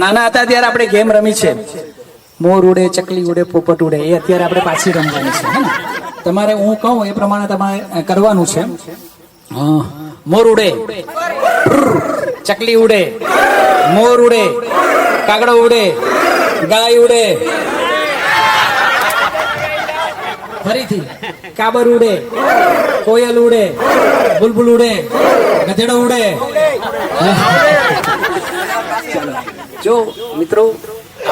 નાના હતા ત્યારે આપણે ગેમ રમી છે, મોર ઉડે, ચકલી ઉડે, પોપટ ઉડે, એ અત્યારે આપણે પાછી રમવાની છે, હે ને? તમારે હું કહું એ પ્રમાણે તમારે કરવાનું છે. મોર ઉડે, ચકલી ઉડે, મોર ઉડે, કાગડો ઉડે, ગાય ઉડે, ફરીથી કાબર ઉડે, કોયલ ઉડે, બુલબુલ ઉડે, ગધેડો ઉડે. જો મિત્રો,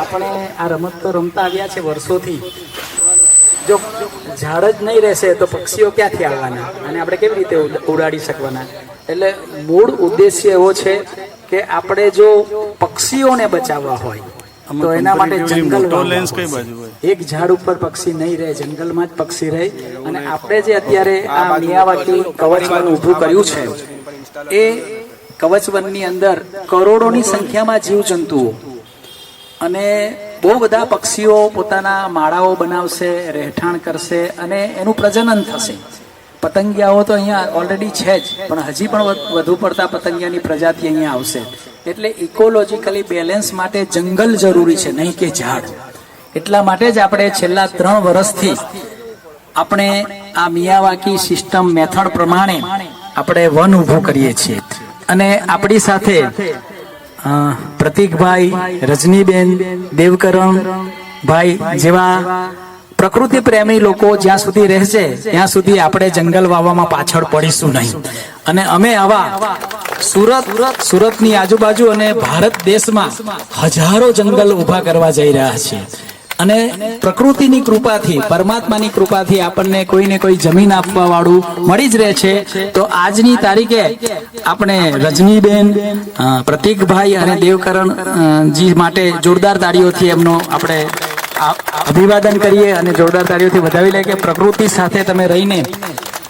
આપણે આ રમત તો રમતા આવ્યા છે વર્ષોથી. જો ઝાડ જ નહીં રહેશે તો પક્ષીઓ ક્યાંથી આવવાના અને આપણે કેવી રીતે ઉડાડી શકવાના? એટલે મૂળ ઉદ્દેશ્ય એવો છે કે આપણે જો પક્ષીઓને બચાવવા હોય તો એના માટે જંગલ એક ઝાડ ઉપર પક્ષી નહીં રહે, જંગલમાં જ પક્ષી રહે. અને આપણે જે અત્યારે આ મિયાવાકી કવચવન ઊભું કર્યું છે, એ કવચવનની અંદર કરોડોની સંખ્યામાં જીવજંતુઓ અને બહુ બધા પક્ષીઓ પોતાના માળાઓ બનાવશે, રહેઠાણ કરશે અને એનું પ્રજનન થશે. પતંગિયાઓ તો અહીંયા ઓલરેડી છે જ, પણ હજી પણ વધુ પડતા પતંગિયાની પ્રજાતિ અહીંયા આવશે. એટલે ઇકોલોજીકલી બેલેન્સ માટે જંગલ જરૂરી છે, નહીં કે ઝાડ. એટલા માટે જ આપણે છેલ્લા 3 વર્ષથી આપણે આ મિયાવાકી સિસ્ટમ મેથડ પ્રમાણે આપણે વન ઊભું કરીએ છીએ. અને આપણી સાથે પ્રતિકભાઈ, રજનીબેન, દેવકરણ ભાઈ જેવા પ્રકૃતિ પ્રેમી લોકો જ્યાં સુધી રહેશે ત્યાં સુધી આપણે જંગલ વાવવામાં પાછળ પડીશું નહીં. અને અમે આવા સુરતની આજુબાજુ અને ભારત દેશમાં હજારો જંગલ ઉભા કરવા જઈ રહ્યા છીએ. અને પ્રકૃતિની કૃપાથી, પરમાત્માની કૃપાથી આપણને કોઈને કોઈ જમીન આપવા વાળું મળી જ રહે છે. તો આજની તારીખે આપણે રજનીબેન, પ્રતિકભાઈ અને દેવકરણજી માટે જોરદાર તાળીઓથી એમનો આપણે અભિવાદન કરીએ અને જોરદાર તાળીઓથી વધાવી લઈએ કે પ્રકૃતિ સાથે તમે રહીને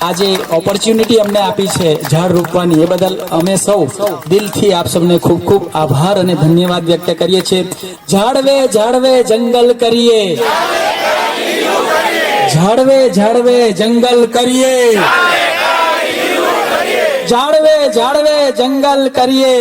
આજે ઓપોર્ચ્યુનિટી અમને આપી છે ઝાડ રોપવાની. એ બદલ અમે સૌ દિલથી આપ સૌને ખૂબ ખૂબ આભાર અને ધન્યવાદ વ્યક્ત કરીએ છીએ. ઝાડવે ઝાડવે જંગલ કરીએ, ઝાડવે ઝાડવે જંગલ કરીએ, ઝાડવે ઝાડવે જંગલ કરીએ.